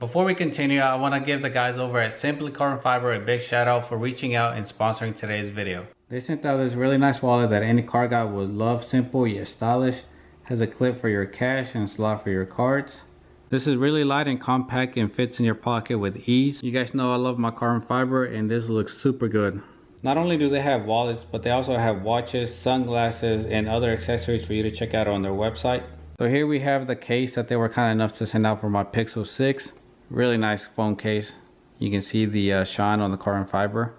Before we continue, I want to give the guys over at Simply Carbon Fiber a big shout out for reaching out and sponsoring today's video. They sent out this really nice wallet that any car guy would love. Simple yet stylish. Has a clip for your cash and a slot for your cards. This is really light and compact and fits in your pocket with ease. You guys know I love my carbon fiber and this looks super good. Not only do they have wallets, but they also have watches, sunglasses, and other accessories for you to check out on their website. So here we have the case that they were kind enough to send out for my Pixel 6. Really nice foam case. You can see the shine on the carbon fiber.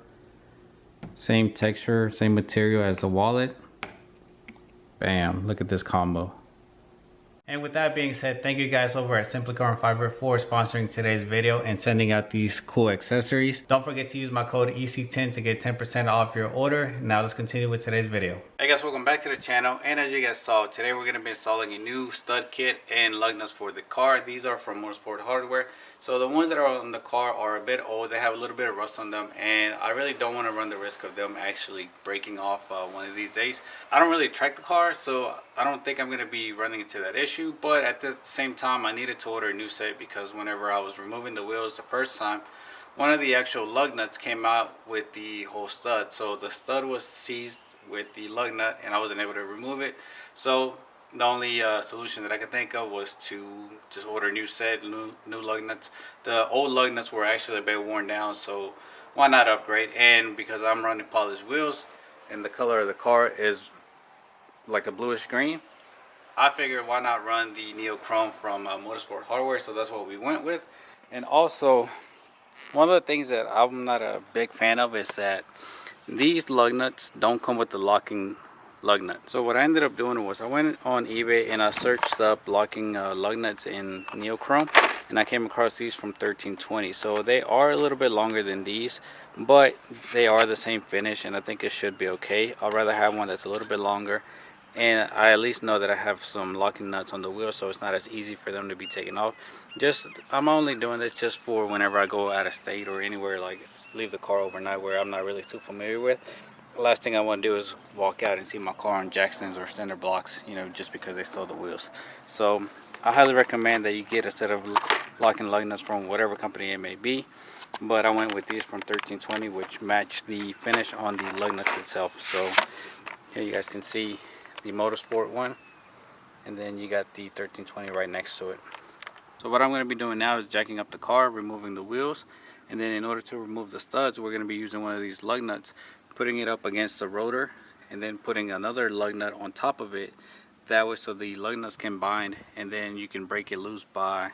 Same texture, same material as the wallet. Bam, look at this combo. And with that being said, thank you guys over at Simply Carbon Fiber for sponsoring today's video and sending out these cool accessories. Don't forget to use my code EC10 to get 10% off your order. Now let's continue with today's video. Hey guys, welcome back to the channel. And as you guys saw, today we're going to be installing a new stud kit and lug nuts for the car. These are from Motorsport Hardware. So the ones that are on the car are a bit old. They have a little bit of rust on them, and I really don't want to run the risk of them actually breaking off one of these days. I don't really track the car, so I don't think I'm going to be running into that issue. But at the same time, I needed to order a new set because whenever I was removing the wheels the first time, one of the actual lug nuts came out with the whole stud. So the stud was seized with the lug nut, and I wasn't able to remove it. So the only solution that I could think of was to just order a new set, new lug nuts. The old lug nuts were actually a bit worn down, so why not upgrade? And because I'm running polished wheels and the color of the car is like a bluish green, I figured why not run the Neo Chrome from Motorsport Hardware, so that's what we went with. And also, one of the things that I'm not a big fan of is that these lug nuts don't come with the locking lug nut. So what I ended up doing was I went on eBay and I searched up locking lug nuts in neochrome, and I came across these from 1320. So they are a little bit longer than these, but they are the same finish, and I think it should be okay. I'd rather have one that's a little bit longer, and I at least know that I have some locking nuts on the wheel, so it's not as easy for them to be taken off. I'm only doing this just for whenever I go out of state or anywhere, like leave the car overnight where I'm not really too familiar with. The last thing I want to do is walk out and see my car on Jackson's or Center Blocks, you know, just because they stole the wheels. So I highly recommend that you get a set of locking lug nuts from whatever company it may be. But I went with these from 1320, which match the finish on the lug nuts itself. So here you guys can see the Motorsport one, and then you got the 1320 right next to it. So what I'm going to be doing now is jacking up the car, removing the wheels, and then in order to remove the studs, we're going to be using one of these lug nuts, putting it up against the rotor, and then putting another lug nut on top of it, that way so the lug nuts can bind, and then you can break it loose by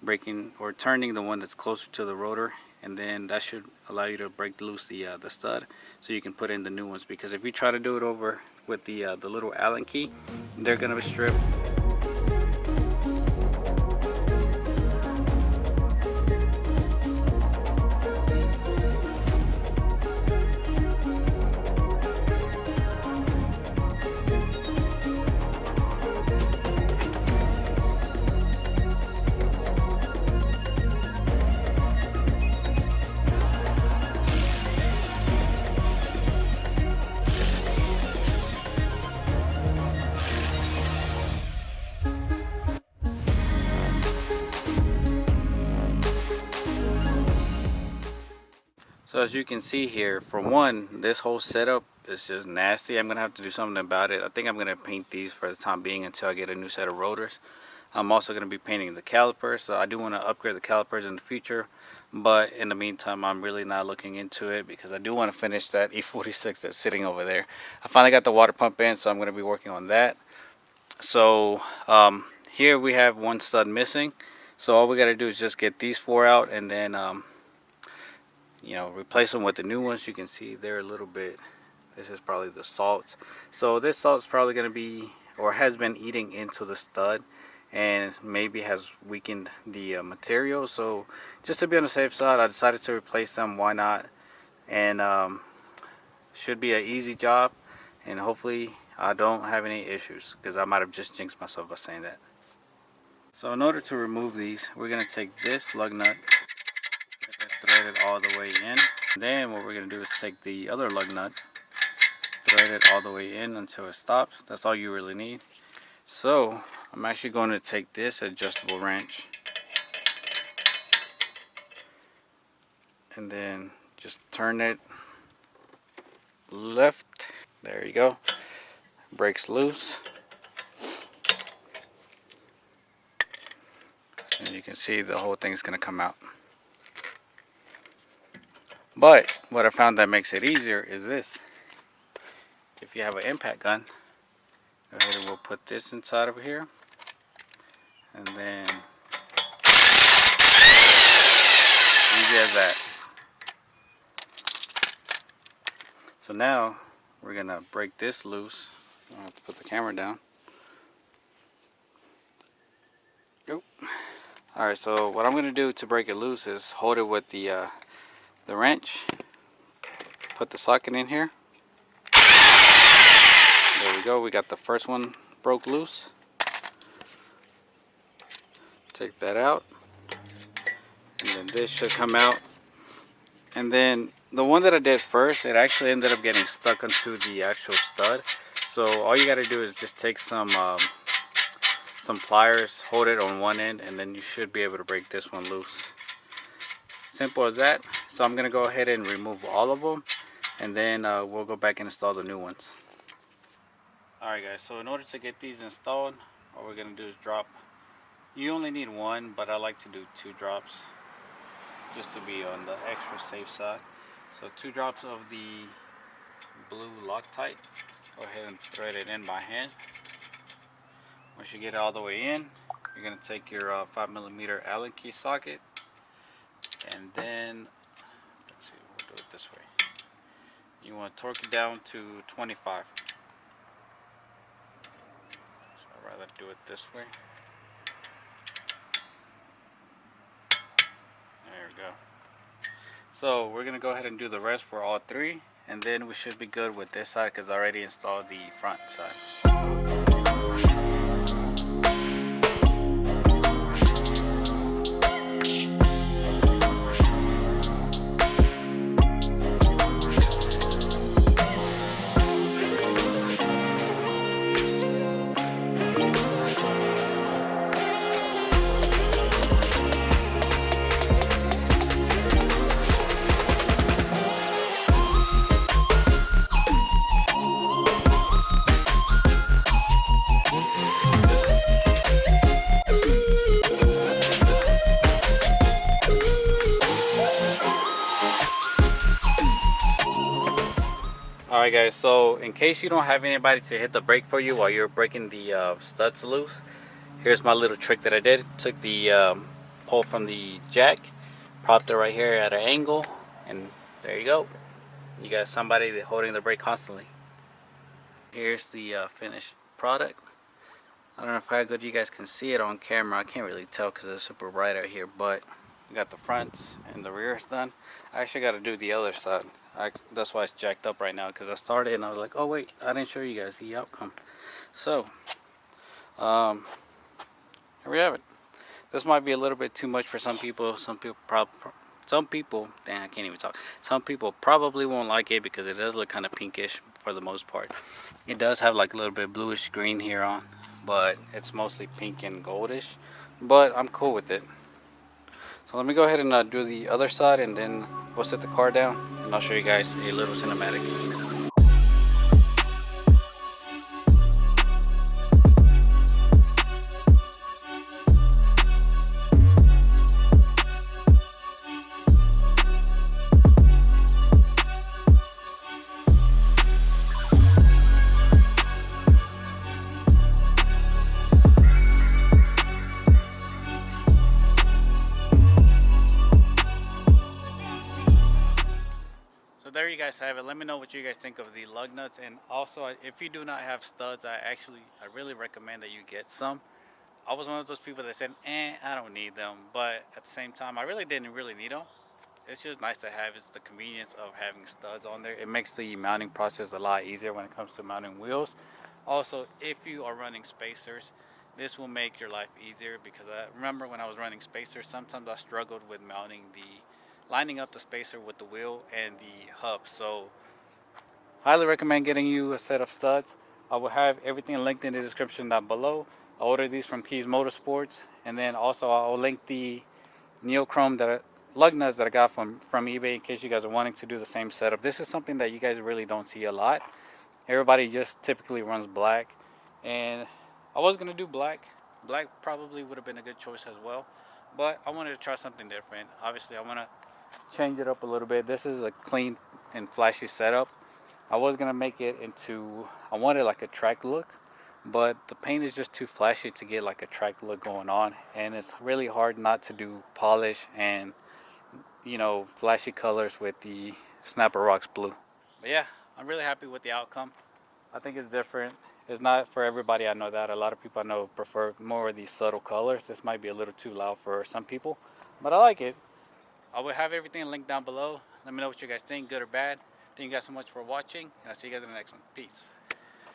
breaking or turning the one that's closer to the rotor, and then that should allow you to break loose the stud so you can put in the new ones. Because if you try to do it over with the little Allen key, they're going to be stripped. So as you can see here, for one, this whole setup is just nasty. I'm going to have to do something about it. I think I'm going to paint these for the time being until I get a new set of rotors. I'm also going to be painting the calipers, so I do want to upgrade the calipers in the future. But in the meantime, I'm really not looking into it because I do want to finish that E46 that's sitting over there. I finally got the water pump in, so I'm going to be working on that. So here we have one stud missing. So all we got to do is just get these four out, and then you know, replace them with the new ones. You can see they're a little bit, this is probably the salt. So this salt's probably going to be, or has been eating into the stud, and maybe has weakened the material. So just to be on the safe side, I decided to replace them. Why not? And should be an easy job, and hopefully I don't have any issues, because I might have just jinxed myself by saying that. So in order to remove these, we're going to take this lug nut, thread it all the way in. Then what we're going to do is take the other lug nut, thread it all the way in until it stops. That's all you really need. So I'm actually going to take this adjustable wrench and then just turn it left. There you go. Breaks loose. And you can see the whole thing's gonna come out. But what I found that makes it easier is this. If you have an impact gun, go ahead and we'll put this inside over here. And then, easy as that. So now, we're gonna break this loose. I'll have to put the camera down. Nope. Alright, so what I'm gonna do to break it loose is hold it with the wrench. Put the socket in here. There we go, we got the first one broke loose. Take that out. And then this should come out. And then the one that I did first, it actually ended up getting stuck onto the actual stud. So all you gotta do is just take some pliers, hold it on one end, and then you should be able to break this one loose. Simple as that. So I'm gonna go ahead and remove all of them, and then we'll go back and install the new ones. Alright guys, so in order to get these installed, what we're gonna do is drop. You only need one, but I like to do 2 drops just to be on the extra safe side. So 2 drops of the blue Loctite. Go ahead and thread it in by hand. Once you get it all the way in, you're going to take your 5mm Allen key socket, and then, let's see, we'll do it this way. You want to torque it down to 25. So I'd rather do it this way. There we go. So we're going to go ahead and do the rest for all 3, and then we should be good with this side because I already installed the front side. Alright guys, so in case you don't have anybody to hit the brake for you while you're breaking the studs loose, here's my little trick that I did. Took the pole from the jack, propped it right here at an angle, and there you go. You got somebody holding the brake constantly. Here's the finished product. I don't know how good you guys can see it on camera. I can't really tell because it's super bright out here, but we got the fronts and the rears done. I actually got to do the other side. That's why it's jacked up right now, because I started and I was like, oh wait, I didn't show you guys the outcome. So here we have it. This might be a little bit too much for some people. Some people, dang, I can't even talk. Some people probably won't like it because it does look kind of pinkish for the most part. It does have like a little bit bluish green here on, but it's mostly pink and goldish. But I'm cool with it. So let me go ahead and do the other side, and then we'll set the car down, and I'll show you guys a little cinematic. So there you guys have it. Let me know what you guys think of the lug nuts, and also if you do not have studs, I really recommend that you get some. I was one of those people that said, I don't need them, but at the same time, I really didn't really need them. It's just nice to have. It's the convenience of having studs on there. It makes the mounting process a lot easier when it comes to mounting wheels. Also, if you are running spacers, this will make your life easier, because I remember when I was running spacers, sometimes I struggled with lining up the spacer with the wheel and the hub. So highly recommend getting you a set of studs. I will have everything linked in the description down below. I ordered these from Keys Motorsports, and then also I'll link the neochrome lug nuts that I got from eBay in case you guys are wanting to do the same setup. This is something that you guys really don't see a lot. Everybody just typically runs black, and I was gonna do black. Black probably would have been a good choice as well, but I wanted to try something different. Obviously, I want to change it up a little bit. This is a clean and flashy setup. I was gonna make it into, I wanted like a track look, but the paint is just too flashy to get like a track look going on, and it's really hard not to do polish and, you know, flashy colors with the Snapper Rocks blue. But yeah, I'm really happy with the outcome. I think it's different. It's not for everybody, I know that. A lot of people I know prefer more of these subtle colors. This might be a little too loud for some people, but I like it. I will have everything linked down below. Let me know what you guys think, good or bad. Thank you guys so much for watching, and I'll see you guys in the next one. Peace.